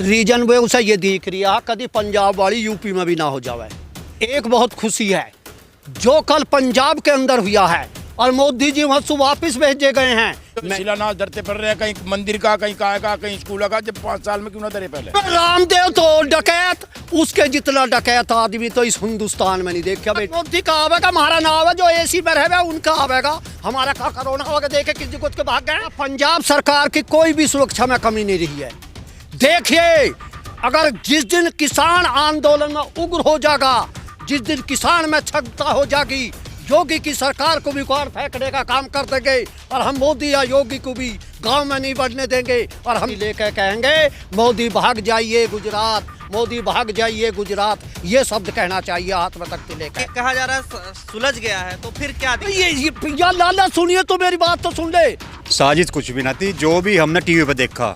Reason वे उसे ये दिख रही है कभी पंजाब वाली यूपी में भी ना हो जावे। एक बहुत खुशी है जो कल पंजाब के अंदर हुआ है और मोदी जी वहाँ से वापिस भेजे गए हैं। शिलान्यास धरते पड़ रहे हैं, कहीं मंदिर का, कहीं का, कहीं स्कूल का। जब 5 साल में क्यों ना धरे पहले। रामदेव तो डकैत, उसके जितना डकैत आदमी तो इस हिंदुस्तान में नहीं देखा। मोदी का आवेगा, हमारा नाम है जो एसी में रहे उनका आवेगा, हमारा का कोरोना होगा देखे किसी को के भाग गए। पंजाब सरकार की कोई भी सुरक्षा में कमी नहीं रही है। देखिए, अगर जिस दिन किसान आंदोलन में उग्र हो जाएगा, जिस दिन किसान में क्षमता हो जाएगी, योगी की सरकार को भी उखाड़ फेंकने का काम कर देंगे और हम मोदी या योगी को भी गांव में नहीं बढ़ने देंगे और हम लेकर कहेंगे मोदी भाग जाइए गुजरात, मोदी भाग जाइए गुजरात। ये शब्द कहना चाहिए हाथ में तख्ती लेकर। कहा जा रहा है सुलझ गया है, तो फिर क्या ये लाला सुनिए तो मेरी बात तो सुन ले। साजिश कुछ भी ना थी, जो भी हमने टीवी पे देखा,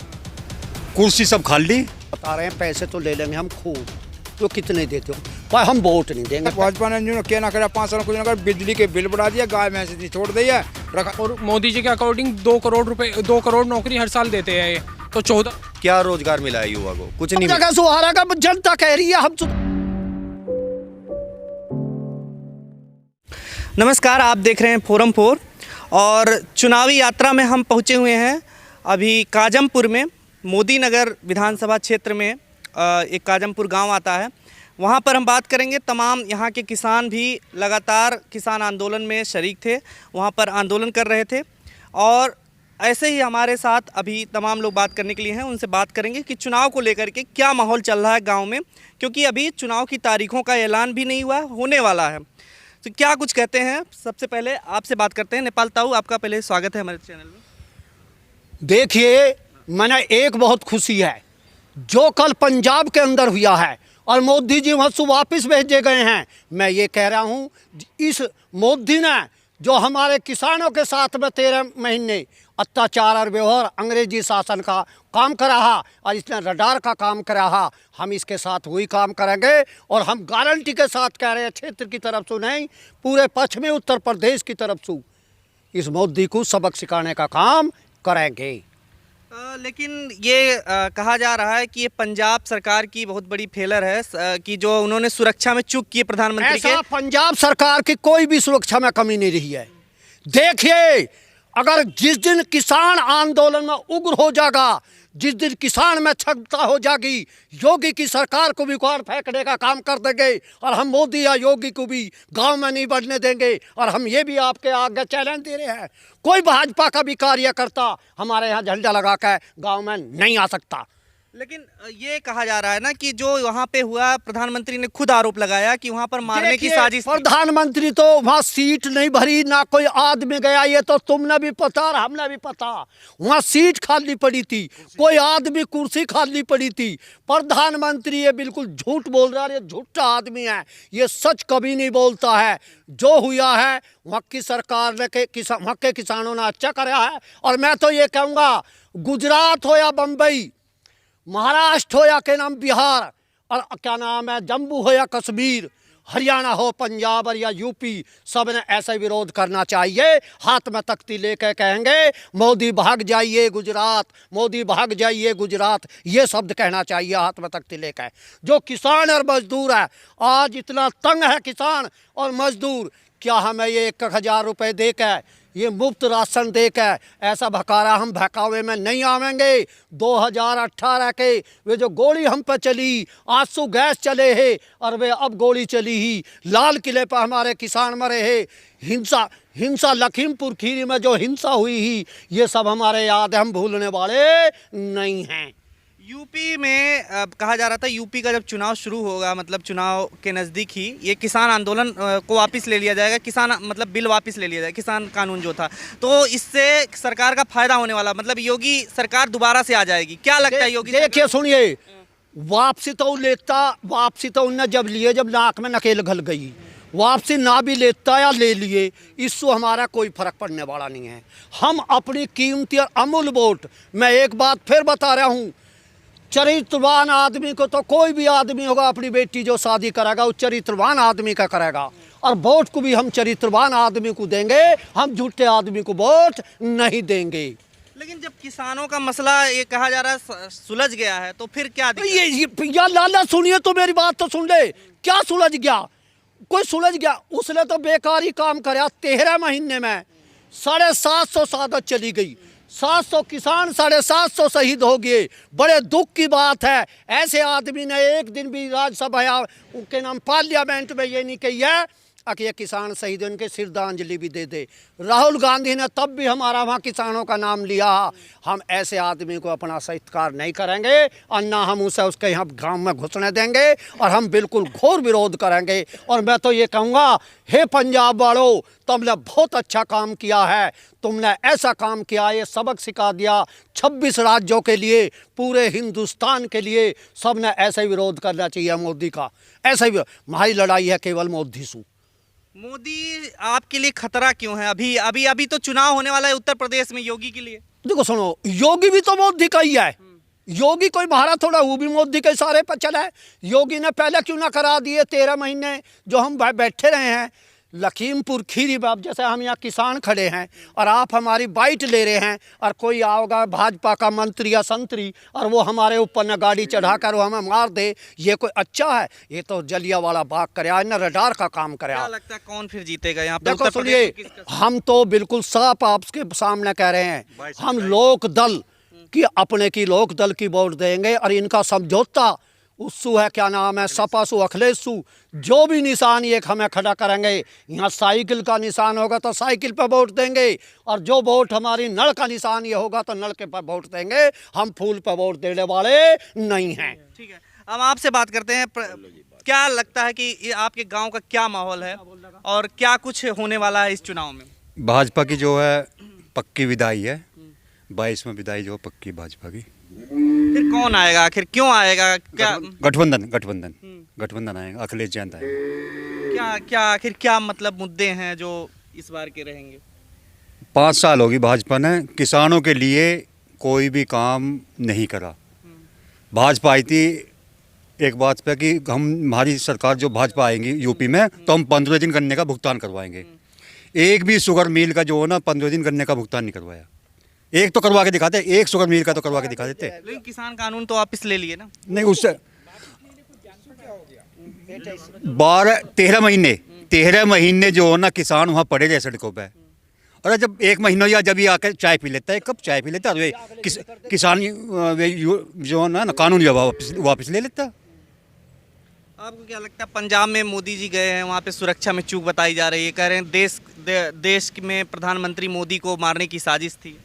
कुर्सी सब खाली। बता रहे हैं पैसे तो ले लेंगे हम खूब, तो कितने देते हो भाई, हम वोट नहीं देंगे। भाजपा ने जो क्या ना करा 5 साल कुछ ना कर, बिजली के बिल बढ़ा दिया, गाय भैंस इतनी छोड़ दी है रखा। और मोदी जी के अकॉर्डिंग 2 करोड़ रुपए, 2 करोड़ नौकरी हर साल देते हैं ये, तो 14 क्या रोजगार मिला है युवा को? कुछ नहीं जगह सुहारा का जनता कह रही है हम। नमस्कार, आप देख रहे हैं फोरम 4 और चुनावी यात्रा में हम पहुंचे हुए हैं अभी काजमपुर में। मोदी नगर विधानसभा क्षेत्र में एक काजमपुर गांव आता है, वहां पर हम बात करेंगे। तमाम यहां के किसान भी लगातार किसान आंदोलन में शरीक थे, वहां पर आंदोलन कर रहे थे और ऐसे ही हमारे साथ अभी तमाम लोग बात करने के लिए हैं। उनसे बात करेंगे कि चुनाव को लेकर के क्या माहौल चल रहा है गांव में, क्योंकि अभी चुनाव की तारीखों का ऐलान भी नहीं हुआ, होने वाला है। तो क्या कुछ कहते हैं, सबसे पहले आपसे बात करते हैं। नेपाल ताऊ, आपका पहले स्वागत है हमारे चैनल में। देखिए, मैंने एक बहुत खुशी है जो कल पंजाब के अंदर हुआ है और मोदी जी वहाँ से वापिस भेजे गए हैं। मैं ये कह रहा हूँ, इस मोदी ने जो हमारे किसानों के साथ में 13 महीने अत्याचार और व्यवहार अंग्रेजी शासन का काम करा और इसने रडार का काम करा, हम इसके साथ वही काम करेंगे और हम गारंटी के साथ कह रहे हैं, क्षेत्र की तरफ से नहीं, पूरे पश्चिमी उत्तर प्रदेश की तरफ से इस मोदी को सबक सिखाने का काम करेंगे। लेकिन ये कहा जा रहा है कि ये पंजाब सरकार की बहुत बड़ी फेलर है कि जो उन्होंने सुरक्षा में चूक की प्रधानमंत्री के। पंजाब सरकार की कोई भी सुरक्षा में कमी नहीं रही है। देखिए, अगर जिस दिन किसान आंदोलन में उग्र हो जाएगा, जिस दिन किसान में क्षमता हो जाएगी, योगी की सरकार को भी उखाड़ फेंकने का काम कर देंगे और हम मोदी या योगी को भी गांव में नहीं बढ़ने देंगे। और हम ये भी आपके आगे चैलेंज दे रहे हैं, कोई भाजपा का भी कार्यकर्ता हमारे यहाँ झंडा लगा कर गांव में नहीं आ सकता। लेकिन ये कहा जा रहा है ना कि जो वहाँ पे हुआ, प्रधानमंत्री ने खुद आरोप लगाया कि वहाँ पर मारने की साजिश। प्रधानमंत्री तो वहाँ सीट नहीं भरी, ना कोई आदमी गया, ये तो तुमने भी पता और हमने भी पता। वहाँ सीट खाली पड़ी थी, कोई आदमी कुर्सी खाली पड़ी थी। प्रधानमंत्री ये बिल्कुल झूठ बोल रहा है, ये झूठा आदमी है, ये सच कभी नहीं बोलता है। जो हुआ है वहाँ की सरकार ने वहाँ के किसानों ने अच्छा कराया है। और मैं तो ये कहूँगा, गुजरात हो या बम्बई, महाराष्ट्र हो या के नाम बिहार, और क्या नाम है जम्मू हो या कश्मीर, हरियाणा हो, पंजाब और या यूपी, सब ने ऐसा विरोध करना चाहिए। हाथ में तख्ती लेकर कहेंगे मोदी भाग जाइए गुजरात, मोदी भाग जाइए गुजरात। ये शब्द कहना चाहिए हाथ में तख्ती लेकर। जो किसान और मजदूर है, आज इतना तंग है किसान और मजदूर, क्या हमें ये 1000 रुपये देकर, ये मुफ्त राशन देकर ऐसा भकारा हम बहकावे में नहीं आवेंगे। 2018 के वे जो गोली हम पर चली, आंसू गैस चले है और वे अब गोली चली ही, लाल किले पर हमारे किसान मरे हैं, हिंसा लखीमपुर खीरी में जो हिंसा हुई ही, ये सब हमारे याद है, हम भूलने वाले नहीं हैं। यूपी में कहा जा रहा था यूपी का जब चुनाव शुरू होगा, मतलब चुनाव के नज़दीक ही ये किसान आंदोलन को वापस ले लिया जाएगा, किसान मतलब बिल वापस ले लिया जाएगा, किसान कानून जो था, तो इससे सरकार का फायदा होने वाला, मतलब योगी सरकार दोबारा से आ जाएगी। क्या लगता है योगी? देखिए सुनिए, वापसी तो उनने जब लिए, जब नाक में नकेल घल गई, वापसी ना भी लेता या ले लिए, इससे हमारा कोई फर्क पड़ने वाला नहीं है। हम अपनी कीमती और अमूल्य वोट, मैं एक बात फिर बता रहा हूँ, चरित्रवान आदमी को तो कोई भी आदमी होगा, अपनी बेटी जो शादी करेगा वो चरित्रवान आदमी का करेगा, और वोट को भी हम चरित्रवान आदमी को देंगे, हम झूठे आदमी को वोट नहीं देंगे। लेकिन जब किसानों का मसला ये कहा जा रहा है सुलझ गया है तो फिर क्या दिक्कत? ये या लाला सुनिए तो मेरी बात तो सुन ले, क्या सुलझ गया? कोई सुलझ गया? उसने तो बेकारी काम कराया। 13 महीने में 750 शहादत चली गई, 700 किसान 750 शहीद हो गए। बड़े दुख की बात है। ऐसे आदमी ने एक दिन भी राज्यसभा या उनके नाम पार्लियामेंट में ये नहीं कही है कि ये किसान शहीद, उनके श्रद्धांजलि भी दे दे। राहुल गांधी ने तब भी हमारा वहाँ किसानों का नाम लिया। हम ऐसे आदमी को अपना सत्कार नहीं करेंगे और ना हम उसे उसके यहाँ गांव में घुसने देंगे, और हम बिल्कुल घोर विरोध करेंगे। और मैं तो ये कहूँगा, हे पंजाब वालों, तुमने बहुत अच्छा काम किया है। तुमने ऐसा काम किया, ये सबक सिखा दिया 26 राज्यों के लिए, पूरे हिंदुस्तान के लिए। सब ने ऐसे विरोध करना चाहिए मोदी का। ऐसा ही हमारी लड़ाई है केवल मोदी से। मोदी आपके लिए खतरा क्यों है? अभी अभी अभी तो चुनाव होने वाला है उत्तर प्रदेश में योगी के लिए। देखो सुनो, योगी भी तो मोदी का ही है। योगी कोई महारा थोड़ा, वो भी मोदी के इशारे पर चला है। योगी ने पहले क्यों ना करा दिए? 13 महीने जो हम बैठे रहे हैं लखीमपुर खीरी बाब, जैसे हम यहाँ किसान खड़े हैं और आप हमारी बाइट ले रहे हैं, और कोई आओगा भाजपा का मंत्री या संतरी और वो हमारे ऊपर न गाड़ी चढ़ाकर वो हमें मार दे, ये कोई अच्छा है? ये तो जलियांवाला बाग कराया न, रडार का काम कराया। क्या लगता है कौन फिर जीतेगा यहाँ पे? देखो सुनिए, हम तो बिल्कुल साफ आपके सामने कह रहे हैं, हम लोक दल की, अपने की लोक दल की वोट देंगे। और इनका समझौता उससु है, क्या नाम है, सपासु अखिलेशु, जो भी निशान एक हमें खड़ा करेंगे। यहाँ साइकिल का निशान होगा तो साइकिल पर वोट देंगे, और जो वोट हमारी नल का निशान ये होगा तो नल के पर वोट देंगे। हम फूल पर वोट देने वाले नहीं हैं। ठीक है, अब आपसे बात करते हैं। क्या लगता है कि ये आपके गांव का क्या माहौल है और क्या कुछ होने वाला है इस चुनाव में? भाजपा की जो है पक्की विदाई है, 22 में विदाई जो पक्की भाजपा की। फिर कौन आएगा आखिर, क्यों आएगा? क्या गठबंधन आएगा, अखिलेश जयंत आएगा। क्या क्या आखिर क्या मतलब मुद्दे हैं जो इस बार के रहेंगे? 5 साल होगी भाजपा ने किसानों के लिए कोई भी काम नहीं करा। भाजपा आई थी एक बात पे कि हमारी सरकार जो भाजपा आएंगी यूपी में तो हम 15 दिन गन्ने का भुगतान करवाएंगे। एक भी शुगर मिल का जो हो ना 15 दिन गन्ने का भुगतान नहीं करवाया। एक तो करवा के दिखाते, एक शुगर मिल का तो करवा के दिखा देते। लेकिन किसान कानून तो वापस ले लिए ना। नहीं, उससे 13 महीने जो हो ना किसान वहाँ पड़े रहे सड़कों पे। और जब 1 महीना या जब ये आकर चाय पी लेता है, कब चाय पी लेता है किसान जो ना कानून वापस ले लेता। आपको क्या लगता है, पंजाब में मोदी जी गए हैं, वहाँ पे सुरक्षा में चूक बताई जा रही है, कह रहे हैं देश में प्रधानमंत्री मोदी को मारने की साजिश थी।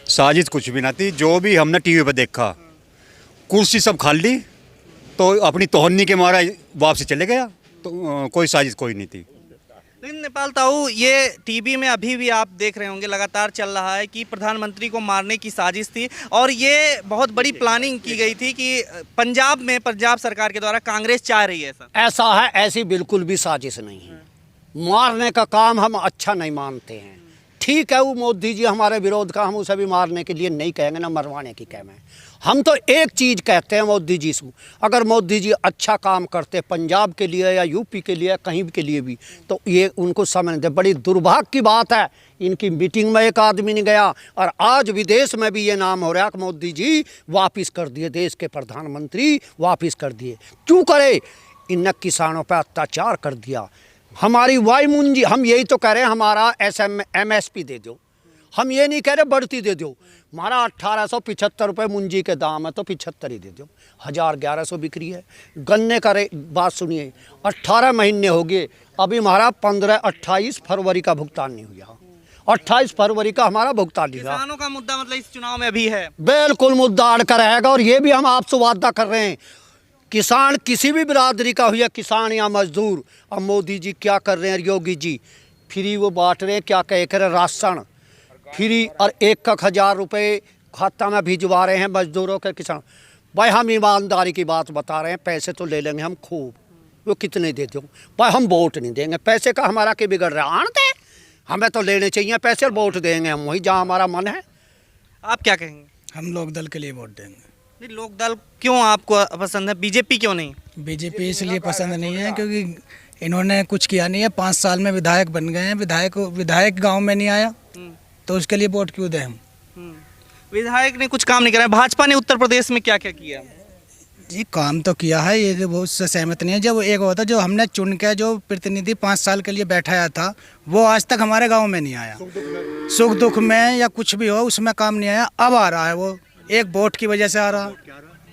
साजिश कुछ भी ना थी। जो भी हमने टीवी पर देखा, कुर्सी सब खाली तो अपनी तोहनी के मारा वापसी चले गया, तो कोई साजिश कोई नहीं थी। लेकिन नेपाल ताऊ, ये टीवी में अभी भी आप देख रहे होंगे लगातार चल रहा है कि प्रधानमंत्री को मारने की साजिश थी, और ये बहुत बड़ी प्लानिंग की गई थी कि पंजाब सरकार के द्वारा कांग्रेस चाह रही है ऐसा है। ऐसी बिल्कुल भी साजिश नहीं है। मारने का काम हम अच्छा नहीं मानते हैं। ठीक है, वो मोदी जी हमारे विरोध का, हम उसे भी मारने के लिए नहीं कहेंगे ना मरवाने की कहेंगे। हम तो एक चीज़ कहते हैं मोदी जी से, अगर मोदी जी अच्छा काम करते पंजाब के लिए या यूपी के लिए, कहीं के लिए भी, तो ये उनको समझ दे। बड़ी दुर्भाग्य की बात है, इनकी मीटिंग में एक आदमी नहीं गया, और आज विदेश में भी ये नाम हो रहा है कि मोदी जी वापस कर दिए, देश के प्रधानमंत्री वापस कर दिए। क्यों करे? इन किसानों पर अत्याचार कर दिया। हमारी वाई मुंजी, हम यही तो कह रहे हैं, हमारा MSP दे दो। हम ये नहीं कह रहे बढ़ती दे दो। हमारा 1875 रुपये मुंजी के दाम है तो 75 ही दे दो। 1100 बिक्री है। गन्ने का बात सुनिए, 18 महीने हो गए, अभी हमारा 28 फरवरी का भुगतान नहीं हुआ। 28 फरवरी का हमारा भुगतान नहीं हुआ। किसानों का मुद्दा मतलब इस चुनाव में भी है, बिल्कुल मुद्दा अड़का रहेगा। और ये भी हम आपसे वादा कर रहे हैं, किसान किसी भी बिरादरी का हुआ, किसान या मजदूर। अब मोदी जी क्या कर रहे हैं, योगी जी फ्री वो बांट रहे हैं, क्या कह रहे राशन फ्री, और 1,000 रुपये खाता में भिजवा रहे हैं मजदूरों के, किसान। भाई हम ईमानदारी की बात बता रहे हैं, पैसे तो ले लेंगे हम खूब, वो कितने दे दो भाई, हम वोट नहीं देंगे। पैसे का हमारा क्या बिगड़ रहा है? आनते हमें तो लेने चाहिए पैसे, और वोट देंगे हम वही जहाँ हमारा मन है। आप क्या कहेंगे? हम लोक दल के लिए वोट देंगे। नहीं, लोक दल क्यों आपको पसंद है, बीजेपी क्यों नहीं? बीजेपी इसलिए पसंद नहीं है क्योंकि इन्होंने कुछ किया नहीं है। 5 साल में विधायक बन गए हैं, विधायक गांव में नहीं आया, तो उसके लिए वोट क्यों दें हम? विधायक ने कुछ काम नहीं करा। भाजपा ने उत्तर प्रदेश में क्या क्या किया? जी काम तो किया है, ये तो बहुत से सहमत नहीं है। जब एक होता जो हमने चुन के जो प्रतिनिधि 5 साल के लिए बैठाया था, वो आज तक हमारे गांव में नहीं आया। सुख दुख में या कुछ भी हो उसमें काम नहीं आया। अब आ रहा है वो, एक वोट की वजह से आ रहा,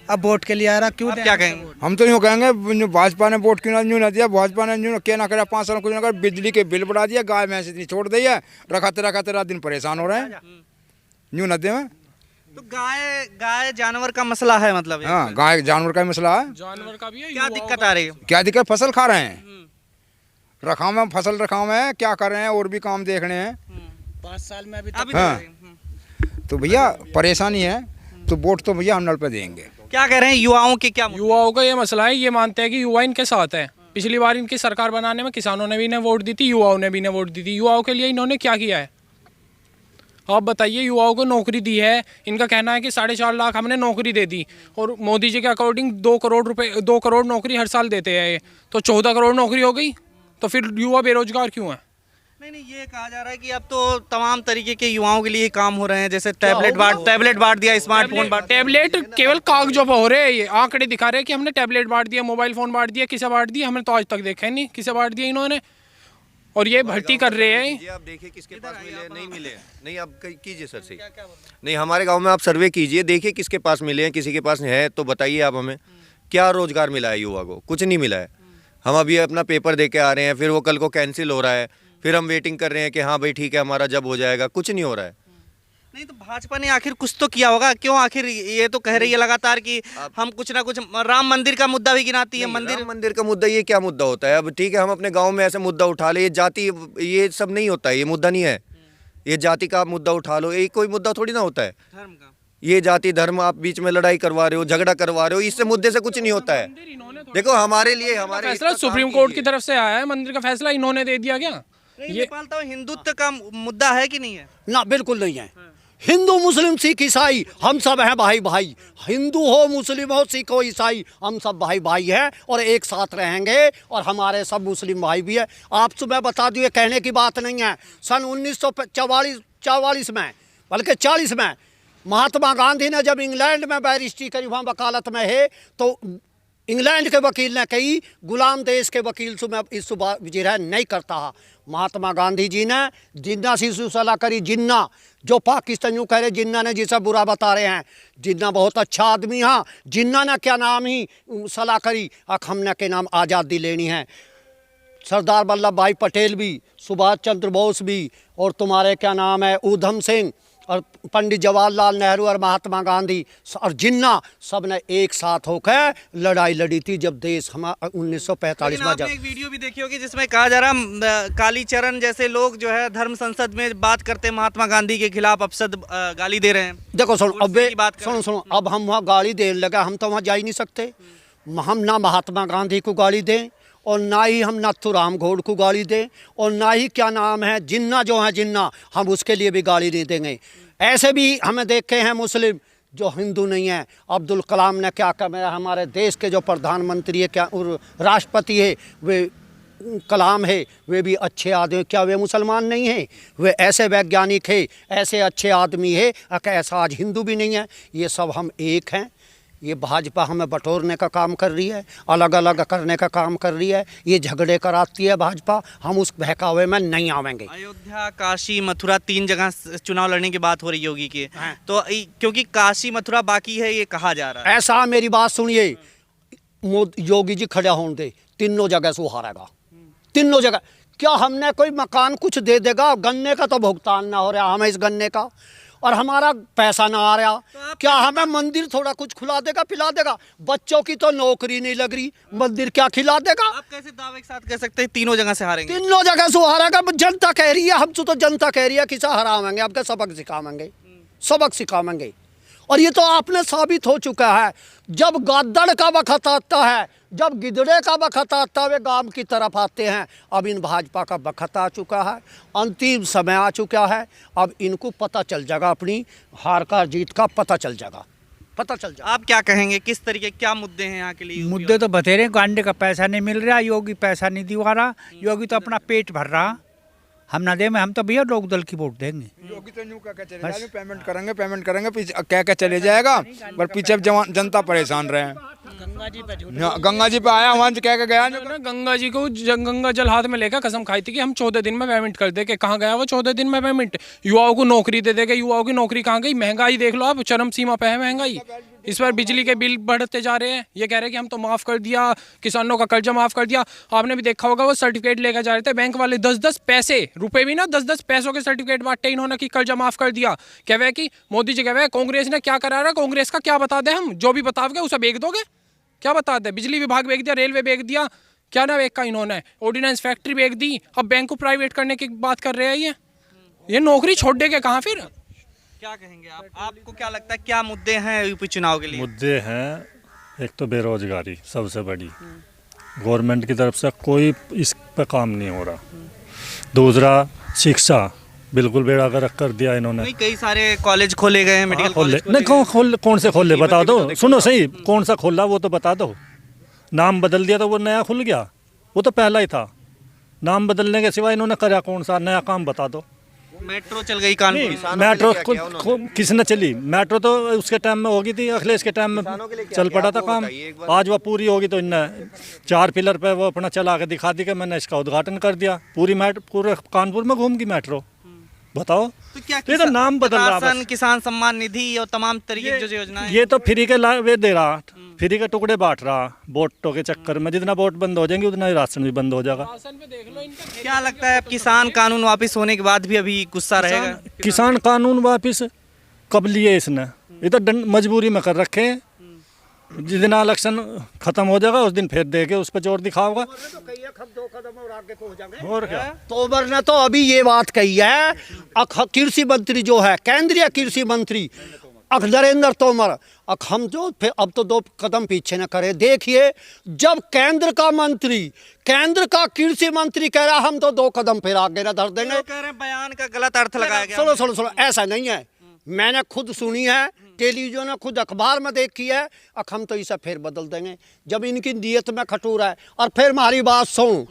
अब वोट के लिए आ रहा। क्यों आप क्या कहेंगे? हम तो यूँ कहेंगे भाजपा ने वोट क्यों ना दिया, भाजपा ने यूँ क्या ना करा, 5 साल कुछ ना कर, बिजली के बिल बढ़ा दिया, गाय भैंस इतनी छोड़ दी है, रखाते रात दिन परेशान हो रहे हैं, यूँ न दे। तो गाय जानवर का मसला है मतलब ये? हाँ, गाय जानवर का मसला है। जानवर का भी है। क्या दिक्कत आ रही है? क्या दिक्कत, फसल खा रहे हैं, रखाव में फसल रखाव में क्या कर रहे हैं, और भी काम देख रहे हैं। 5 साल में अभी हाँ, तो भैया परेशानी है, तो वोट तो भैया हम नल पे देंगे। क्या कह रहे हैं युवाओं के? क्या युवाओं का ये मसला है, ये मानते हैं कि युवा इनके साथ है। पिछली बार इनकी सरकार बनाने में किसानों ने भी इन्हें वोट दी थी, युवाओं ने भी इन्हें वोट दी थी। युवाओं के लिए इन्होंने क्या किया है आप बताइए? युवाओं को नौकरी दी है, इनका कहना है कि 4.5 लाख हमने नौकरी दे दी, और मोदी जी के अकॉर्डिंग 2 करोड़ नौकरी हर साल देते हैं ये, तो 14 करोड़ नौकरी हो गई। तो फिर युवा बेरोजगार क्यों है? नहीं, ये कहा जा रहा है कि अब तो तमाम तरीके के युवाओं के लिए काम हो रहे हैं, जैसे टैबलेट बांट दिया, स्मार्टफोन बांट। टैबलेट केवल कागजों पर हो रहे हैं, ये आंकड़े दिखा रहे हैं कि हमने टैबलेट बांट दिया, मोबाइल फोन बांट दिया। किसे बांट दिया हमने तो आज तक देखा ही नहीं, किसे बांट दिया इन्होंने। और ये भर्ती कर रहे हैं। आप देखिए किसके पास मिले, नहीं मिले। नहीं, आप कीजिए सर से। नहीं, हमारे गांव में आप सर्वे कीजिए, देखिए किसके पास मिले हैं, किसी के पास है तो बताइए आप हमें। क्या रोजगार मिला है युवा को? कुछ नहीं मिला है। हम अभी अपना पेपर दे के आ रहे हैं, फिर वो कल को कैंसिल हो रहा है, फिर हम वेटिंग कर रहे हैं कि हाँ भाई ठीक है हमारा जब हो जाएगा, कुछ नहीं हो रहा है। नहीं तो भाजपा ने आखिर कुछ तो किया होगा, क्यों आखिर ये तो कह रही है लगातार कि हम कुछ ना कुछ, राम मंदिर का मुद्दा भी गिनाती है। मंदिर का मुद्दा, ये क्या मुद्दा होता है? अब ठीक है हम अपने गांव में ऐसे मुद्दा उठा ले, ये जाति ये सब नहीं होता है, ये मुद्दा नहीं है। ये जाति का आप मुद्दा उठा लो, ये कोई मुद्दा थोड़ी ना होता है। धर्म का ये जाति धर्म आप बीच में लड़ाई करवा रहे हो, झगड़ा करवा रहे हो, इससे मुद्दे से कुछ नहीं होता है। देखो हमारे लिए हमारे फैसला सुप्रीम कोर्ट की तरफ से आया है, मंदिर का फैसला इन्होंने दे दिया क्या? ये पालता हूँ हिंदुत्व का मुद्दा है कि नहीं है? ना, बिल्कुल नहीं है। हिंदू मुस्लिम सिख ईसाई हम सब हैं भाई भाई। हिंदू हो, मुस्लिम हो, सिख हो, ईसाई, हम सब भाई भाई हैं और एक साथ रहेंगे। और हमारे सब मुस्लिम भाई भी है। आपसे मैं बता दूँ, ये कहने की बात नहीं है। सन 1944 में, बल्कि 40 में महात्मा गांधी ने जब इंग्लैंड में बैरिस्ट्री करी, वहाँ वकालत में है, तो इंग्लैंड के वकील ने कही गुलाम देश के वकील से मैं इस विजय नहीं करता। महात्मा गांधी जी ने जिन्ना से सलाह करी। जिन्ना जो पाकिस्तान यूँ कह रहे, जिन्ना ने जिसे बुरा बता रहे हैं, जिन्ना बहुत अच्छा आदमी। हाँ, जिन्ना ने क्या नाम ही सलाह करी, हमने के नाम आज़ादी लेनी है। सरदार वल्लभ भाई पटेल भी, सुभाष चंद्र बोस भी, और तुम्हारे क्या नाम है ऊधम सिंह, और पंडित जवाहरलाल नेहरू और महात्मा गांधी और जिन्ना, सब ने एक साथ होकर लड़ाई लड़ी थी जब देश हमारा 1945 में। आपने एक वीडियो भी देखी होगी जिसमें कहा जा रहा कालीचरण जैसे लोग जो है धर्म संसद में बात करते महात्मा गांधी के खिलाफ अपशब्द गाली दे रहे हैं। देखो सुनो, अब सुनो, अब हम वहाँ गाली देने लगा, हम तो वहाँ जा ही नहीं सकते। हम ना महात्मा गांधी को गाली दें, और ना ही हम नाथूराम घोड़ को गाली दें, और ना ही क्या नाम है जिन्ना जो है जिन्ना, हम उसके लिए भी गाली नहीं देंगे। ऐसे भी हमें देखे हैं मुस्लिम जो हिंदू नहीं है। अब्दुल कलाम ने क्या कहा, हमारे देश के जो प्रधानमंत्री है, क्या और राष्ट्रपति है, वे कलाम है, वे भी अच्छे आदमी। क्या वे मुसलमान नहीं हैं? वे ऐसे वैज्ञानिक है, ऐसे अच्छे आदमी है, ऐसा आज हिंदू भी नहीं है। ये सब हम एक हैं। ये भाजपा हमें बटोरने का काम कर रही है, अलग अलग करने का काम कर रही है, ये झगड़े कराती है भाजपा। हम उस बहकावे में नहीं आवेंगे। अयोध्या, काशी, मथुरा 3 जगह चुनाव लड़ने की बात हो रही होगी कि तो क्योंकि काशी मथुरा बाकी है ये कहा जा रहा है। ऐसा मेरी बात सुनिए, योगी जी खड़ा होने दे, तीनों जगह से हारेगा, तीनों जगह। क्या हमने कोई मकान कुछ दे देगा? गन्ने का तो भुगतान ना हो रहा हमें, इस गन्ने का, और हमारा पैसा ना आ रहा। तो क्या हमें मंदिर थोड़ा कुछ खिला देगा, पिला देगा? बच्चों की तो नौकरी नहीं लग रही, मंदिर क्या खिला देगा? आप कैसे दावे के साथ कह सकते हैं तीनों जगह से हारेंगे? तीनों जगह से हारेगा। जनता कह रही है, हमसे तो जनता कह रही है कि हरावेंगे, आपका सबक सिखावेंगे, सबक सिखावेंगे। और ये तो आपने साबित हो चुका है। जब गद्दड़ का वक्त आता है, जब गिदड़े का वक्त आता है, वे गांव की तरफ आते हैं। अब इन भाजपा का वक्त आ चुका है, अंतिम समय आ चुका है। अब इनको पता चल जाएगा, अपनी हार का जीत का पता चल जाएगा, पता चल जाएगा। आप क्या कहेंगे, किस तरीके क्या मुद्दे हैं यहाँ के लिए? मुद्दे तो बतेरे, गांडे का पैसा नहीं मिल रहा, योगी पैसा नहीं दिवा रहा। योगी तो अपना पेट भर रहा, हम ना दे में हम तो भैया लोक दल की वोट देंगे। योगी तो यूं कह के चले जाएंगे, पेमेंट करेंगे पीछे कह के चले जाएगा, पर पीछे जनता परेशान रहे हैं। गंगा जी पे आया वहाँ से कह के गया ना, गंगा जी को गंगा जल हाथ में लेकर कसम खाई थी कि हम 14 दिन में पेमेंट कर देंगे। कहाँ गया वो 14 दिन में पेमेंट? युवाओं को नौकरी दे देंगे, युवाओं की नौकरी कहाँ गई? महंगाई देख लो आप, चरम सीमा पे है महंगाई। इस बार बिजली के बिल बढ़ते जा रहे हैं, ये कह रहे हैं कि हम तो माफ़ कर दिया, किसानों का कर्जा माफ़ कर दिया। आपने भी देखा होगा वो सर्टिफिकेट लेकर जा रहे थे बैंक वाले, 10-10 पैसे, रुपए भी ना, 10-10 पैसों के सर्टिफिकेट बांटे इन्होंने कि कर्जा माफ़ कर दिया। कह रहे कि मोदी जी कह रहे कांग्रेस ने क्या करा रहा है, कांग्रेस का क्या बता दें हम? जो भी बताओगे उसे बेच दोगे, क्या बता दें? बिजली विभाग बेच दिया, रेलवे बेच दिया, क्या ना बेच का इन्होंने, ऑर्डिनेंस फैक्ट्री बेच दी, अब बैंक को प्राइवेट करने की बात कर रहे हैं। ये नौकरी छोड़ देंगे कहाँ फिर? क्या कहेंगे आप? आपको क्या लगता है क्या मुद्दे हैं यूपी चुनाव के लिए? मुद्दे हैं, एक तो बेरोजगारी सबसे बड़ी, गवर्नमेंट की तरफ से कोई इस पर काम नहीं हो रहा। दूसरा शिक्षा, बिल्कुल बेड़ा गर्क कर दिया इन्होंने। नहीं, कई सारे कॉलेज खोले गए हैं, मेडिकल खोले कॉलेज नहीं, कौन से खोले बता दो, सुनो सही, कौन सा खोला वो तो बता दो। नाम बदल दिया तो वो नया खुल गया, वो तो पहला ही था। नाम बदलने के सिवा इन्होंने करा कौन सा नया काम बता दो। मेट्रो चल गई कानपुर, मेट्रो किसने चली? मेट्रो तो उसके टाइम में होगी थी, अखिलेश के टाइम में चल पड़ा था काम। आज वह पूरी होगी तो इनने 4 पिलर पे वो अपना चला के दिखा दी कि मैंने इसका उद्घाटन कर दिया। पूरे कानपुर में घूम गई मेट्रो, बताओ। तो क्या ये तो नाम बदल रहा किसान बस। किसान सम्मान निधि और तमाम तरीके की जो योजनाएं, ये तो फ्री के वे दे रहा, फ्री के टुकड़े बांट रहा वोटों के चक्कर में। जितना वोट बंद हो जाएंगे उतना ही राशन भी बंद हो जाएगा। क्या लगता है किसान कानून वापस होने के बाद भी अभी गुस्सा रहेगा? किसान कानून वापिस कब लिए इसने? ये तो मजबूरी में कर रखे हैं। जिस दिन इलेक्शन खत्म हो जाएगा उस दिन फिर देके उस पर जोर दिखाओगा। और क्या? तोमर ने तो अभी ये बात कही है, कृषि मंत्री जो है, केंद्रीय कृषि मंत्री नरेंद्र तोमर, हम जो अब तो 2 कदम पीछे न करे। देखिए, जब केंद्र का मंत्री, केंद्र का कृषि मंत्री कह रहा हम तो 2 कदम फिर आगे न धर देंगे। कह रहे हैं बयान का गलत अर्थ लगाया गया। सुनो, ऐसा नहीं है, मैंने खुद सुनी है, टेलीविजन ने खुद अखबार में देखी है। हम तो इसे फिर बदल देंगे जब इनकी नीयत में खटूर है। और फिर हमारी बात सुन,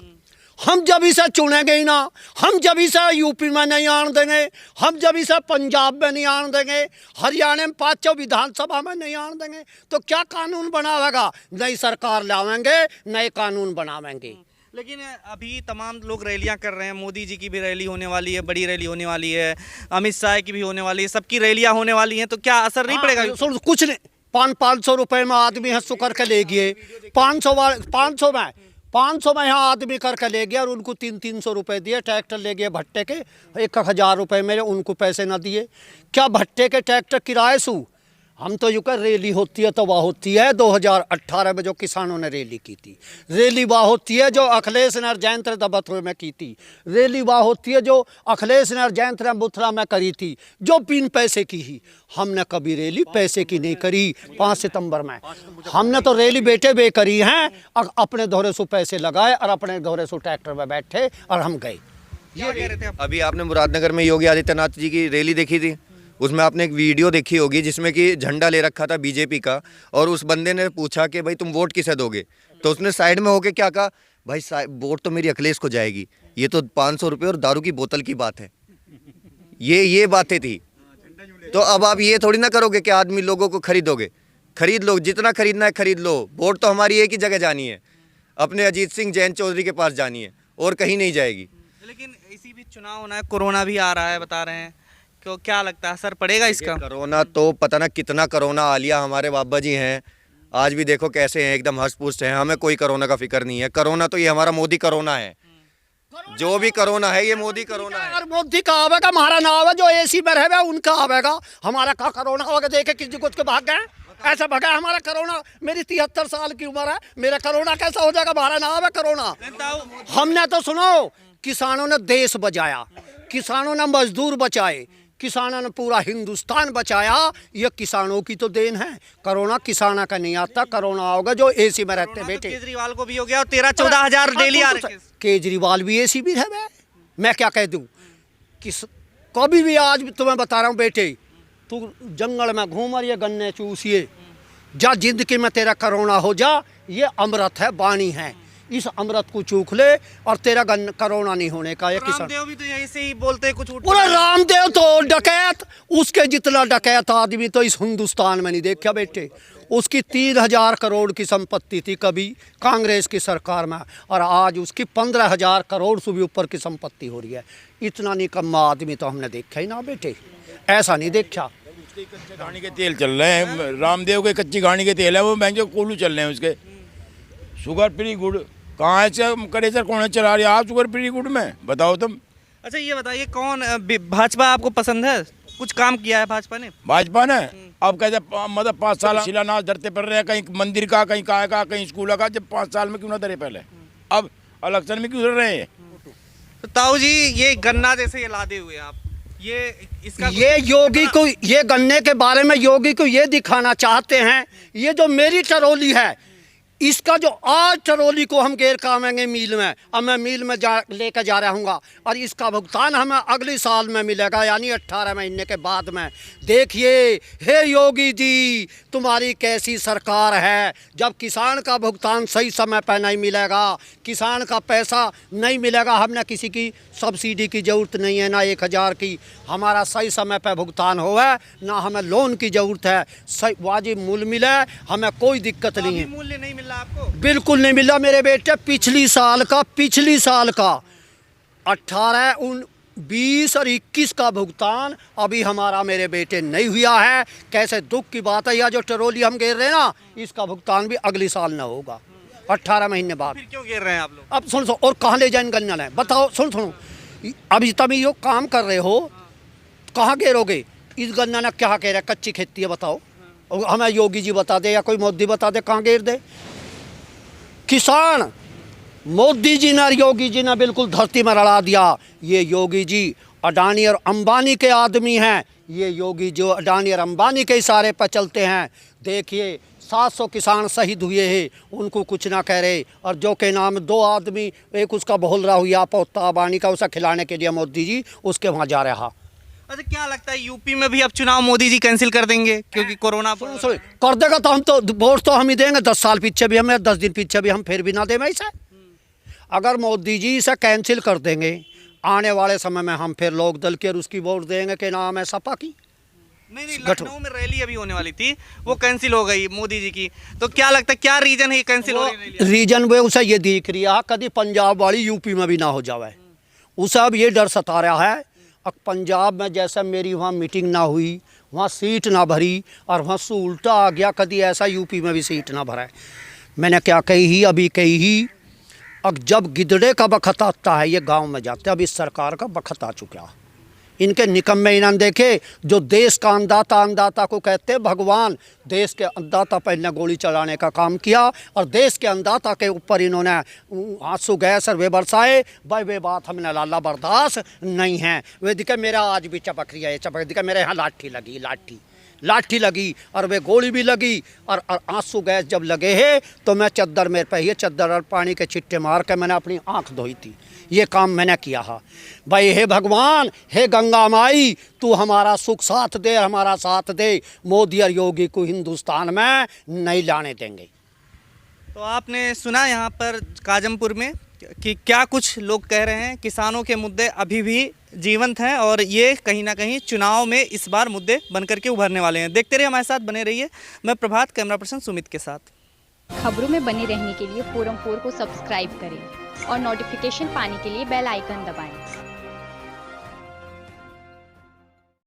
हम जब इसे चुनेंगे ही ना, हम जब इसे यूपी में नहीं आने देंगे, हम जब इसे पंजाब में नहीं आने देंगे, हरियाणा में 5 विधानसभा में नहीं आने देंगे, तो क्या कानून बनावेगा? नई सरकार लावेंगे, नए कानून बनावेंगे। लेकिन अभी तमाम लोग रैलियां कर रहे हैं, मोदी जी की भी रैली होने वाली है, बड़ी रैली होने वाली है, अमित शाह की भी होने वाली है, सबकी रैलियां होने वाली हैं, तो क्या असर नहीं पड़ेगा? सुन, कुछ नहीं, 500 रुपए में आदमी हंसू करके ले गए, 500 में यहाँ आदमी करके ले गया और उनको 300 रुपए दिए। ट्रैक्टर ले गए भट्टे के, 1000 रुपए मेरे, उनको पैसे ना दिए। क्या भट्टे के ट्रैक्टर किराए सू? हम तो यूँ कर रैली होती है तो वह होती है 2018 में जो किसानों ने रैली की थी, रैली वह होती है जो अखिलेश ने जयंत्र दबथुए में की थी, रैली वह होती है जो अखिलेश ने जयंत्र बुथरा में करी थी, जो बिन पैसे की ही। हमने कभी रैली पैसे की नहीं करी। 5 सितंबर में हमने तो रैली बेटे बे करी हैं, अपने दोहरे सो पैसे लगाए और अपने दोहरे सो ट्रैक्टर में बैठे और हम गए। अभी आपने मुरादनगर में योगी आदित्यनाथ जी की रैली देखी थी, उसमें आपने एक वीडियो देखी होगी जिसमें कि झंडा ले रखा था बीजेपी का, और उस बंदे ने पूछा कि भाई तुम वोट किसे दोगे, तो उसने साइड में होके क्या कहा, भाई वोट तो मेरी अखिलेश को जाएगी, ये तो 500 रुपये और दारू की बोतल की बात है। ये बातें थी। तो अब आप ये थोड़ी ना करोगे कि आदमी लोगों को खरीदोगे, खरीद लो, जितना खरीदना है खरीद लो। वोट तो हमारी एक ही जगह जानी है, अपने अजीत सिंह जैन चौधरी के पास जानी है, और कहीं नहीं जाएगी। लेकिन इसी बीच चुनाव होना है, कोरोना भी आ रहा है, बता रहे हैं, क्यों क्या लगता है असर पड़ेगा इसका? कोरोना तो पता ना कितना कोरोना आ लिया। हमारे बाबा जी हैं, आज भी देखो कैसे हैं, एकदम हष्ट पुष्ट हैं। हमें कोई कोरोना का फिक्र नहीं है। कोरोना तो ये हमारा मोदी कोरोना है, जो भी कोरोना है ये मोदी कोरोना है। और मोदी का आवेगा, हमारा ना आवे, जो एसी में रहेगा उनका आवेगा। हमारा का कोरोना होगा? देखे किसी कुछ के भाग गए, ऐसा भगा हमारा कोरोना। मेरी 73 साल की उम्र है, मेरा कोरोना कैसा हो जाएगा? हमारा ना आवे कोरोना। हमने तो सुनो, किसानों ने देश बचाया, किसानों ने मजदूर बचाए, किसानों ने पूरा हिंदुस्तान बचाया। ये किसानों की तो देन है। कोरोना किसानों का नहीं आता, कोरोना होगा जो एसी में रहते बेटे। केजरीवाल को भी हो गया और 13-14 हजार डेली आ रहे हैं। केजरीवाल भी एसी भी है। मैं क्या कह दूं, कभी भी आज भी तुम्हें बता रहा हूँ बेटे, तू जंगल में घूम और ये गन्ने चूसिए जा, जिंदगी में तेरा कोरोना हो जा, ये अमृत है, वाणी है। इस अमृत को चूक ले और तेरा कोरोना नहीं होने का। ये किसान रामदेव भी तो यहीं से ही बोलते हैं कुछ उठ पूरा रामदेव तो डकैत, उसके जितना डकैत आदमी तो इस हिंदुस्तान में नहीं देखा बेटे। उसकी 3000 करोड़ की संपत्ति थी कभी कांग्रेस की सरकार में, और आज उसकी 15,000 करोड़ से भी ऊपर की संपत्ति हो रही है। इतना निकम्मा आदमी तो हमने देखा ही ना बेटे, ऐसा नहीं देखा। कच्चे घानी के तेल चल रहे हैं, रामदेव के कच्ची घानी के तेल है, वो महंगे कोलू चल रहे हैं उसके। शुगर फ्री गुड़ कहाँ से करे सर, कौन चला रही है आप शुगर फ्री गुड़ में, बताओ तुम। अच्छा ये बताइए कौन भाजपा आपको पसंद है? कुछ काम किया है भाजपा ने? भाजपा ने अब कहते मतलब 5 साल शिलान्यास धरते पड़ रहे हैं, कहीं मंदिर का, कहीं काय का, कहीं स्कूल का, जब 5 साल में क्यों ना धरे पहले, अब इलेक्शन में क्यों धर रहे हैं। तो ताऊ जी ये गन्ना जैसे ये लादे हुए आप, ये इसका ये योगी को, ये गन्ने के बारे में योगी को ये दिखाना चाहते हैं, ये जो मेरी टरोली है इसका जो आज टरोली को हम घेर कामेंगे मील में, अब मैं मील में लेकर जा रहा हूँगा और इसका भुगतान हमें अगले साल में मिलेगा, यानी 18 महीने के बाद में। देखिए हे योगी जी तुम्हारी कैसी सरकार है, जब किसान का भुगतान सही समय पर नहीं मिलेगा, किसान का पैसा नहीं मिलेगा, हमने किसी की सब्सिडी की ज़रूरत नहीं है, ना 1000 की, हमारा सही समय पर भुगतान हो है, ना हमें लोन की ज़रूरत है, सही वाजिब मूल्य मिले, हमें कोई दिक्कत नहीं है। मूल्य नहीं मिल रहा आपको? बिल्कुल नहीं मिला मेरे बेटे। पिछली साल का 18, 20 और 21 का भुगतान अभी हमारा मेरे बेटे नहीं हुआ है। कैसे दुख की बात है, या जो टरोली हम घेर रहे हैं ना, इसका भुगतान भी अगले साल न होगा, 18 महीने बाद। फिर क्यों घेर रहे हैं आप लोग? अब सुन और कहाँ ले जाए गन्ना है बताओ, सुनो अभी तुम ये काम कर रहे हो, कहाँ घेरोगे इस गन्ना ने? क्या कह रहा है, कच्ची खेती है बताओ, हमें योगी जी बता दे या कोई मोदी बता दे कहाँ घेर दे। किसान मोदी जी ने, योगी जी ने बिल्कुल धरती में रड़ा दिया। ये योगी जी अडानी और अंबानी के आदमी हैं, ये योगी जो अडानी और अंबानी के इशारे पर चलते हैं। देखिए 700 किसान शहीद हुए हैं, उनको कुछ ना कह रहे, और जो के नाम 2 आदमी, एक उसका बहुल रहा हुआ पोता अबानी का, उसे खिलाने के लिए मोदी जी उसके वहाँ जा रहा। अच्छा क्या लगता है यूपी में भी अब चुनाव मोदी जी कैंसिल कर देंगे क्योंकि कोरोना कर देगा? तो हम तो वोट तो हम ही देंगे, 10 साल पीछे भी हमें, 10 दिन पीछे भी हम फिर भी ना दें इसे। अगर मोदी जी इसे कैंसिल कर देंगे, आने वाले समय में हम फिर लोक दल के और उसकी वोट देंगे के नाम है सपा की। नहीं लखनऊ में रैली अभी होने वाली थी, वो कैंसिल हो गई मोदी जी की, तो क्या लगता है क्या रीजन है कैंसिल हो रही है? रीजन वो उसे ये दिख रहा है कभी पंजाब वाली यूपी में भी ना हो जाए, उसे अब ये डर सता रहा है। अब पंजाब में जैसा मेरी वहाँ मीटिंग ना हुई, वहाँ सीट ना भरी, और वहाँ से उल्टा आ गया, कभी ऐसा यूपी में भी सीट ना भरा। मैंने क्या कही ही अभी कही ही, अब जब गिदड़े का बखत आता है ये गांव में जाते, अब इस सरकार का बखत आ चुका। इनके निकम्मे इन्होंने देखे, जो देश का अन्नदाता को कहते हैं भगवान, देश के अन्नदाता पर इन्होंने गोली चलाने का काम किया, और देश के अन्नदाता के ऊपर इन्होंने आंसू गैस और वे बरसाए। भाई वे बात हमने लाला बर्दाश्त नहीं है। वे दिखे मेरा आज भी चपक रही है, चपक दिखे मेरे यहाँ लाठी लगी और वे गोली भी लगी, और आंसू गैस जब लगे है तो मैं चद्दर मेरे पे ही चद्दर और पानी के छिट्टे मार के मैंने अपनी आंख धोई थी। ये काम मैंने किया है। भाई हे भगवान, हे गंगा माई, तू हमारा सुख साथ दे, हमारा साथ दे। मोदी और योगी को हिंदुस्तान में नहीं लाने देंगे। तो आपने सुना यहाँ पर काजमपुर में कि क्या कुछ लोग कह रहे हैं, किसानों के मुद्दे अभी भी जीवंत हैं और ये कहीं ना कहीं चुनाव में इस बार मुद्दे बनकर के उभरने वाले हैं। देखते रहिए हमारे साथ, बने रहिए। मैं प्रभात, कैमरा पर्सन सुमित के साथ। खबरों में बने रहने के लिए फोरम 4 को सब्सक्राइब करें और नोटिफिकेशन पाने के लिए बेल आइकन दबाएं।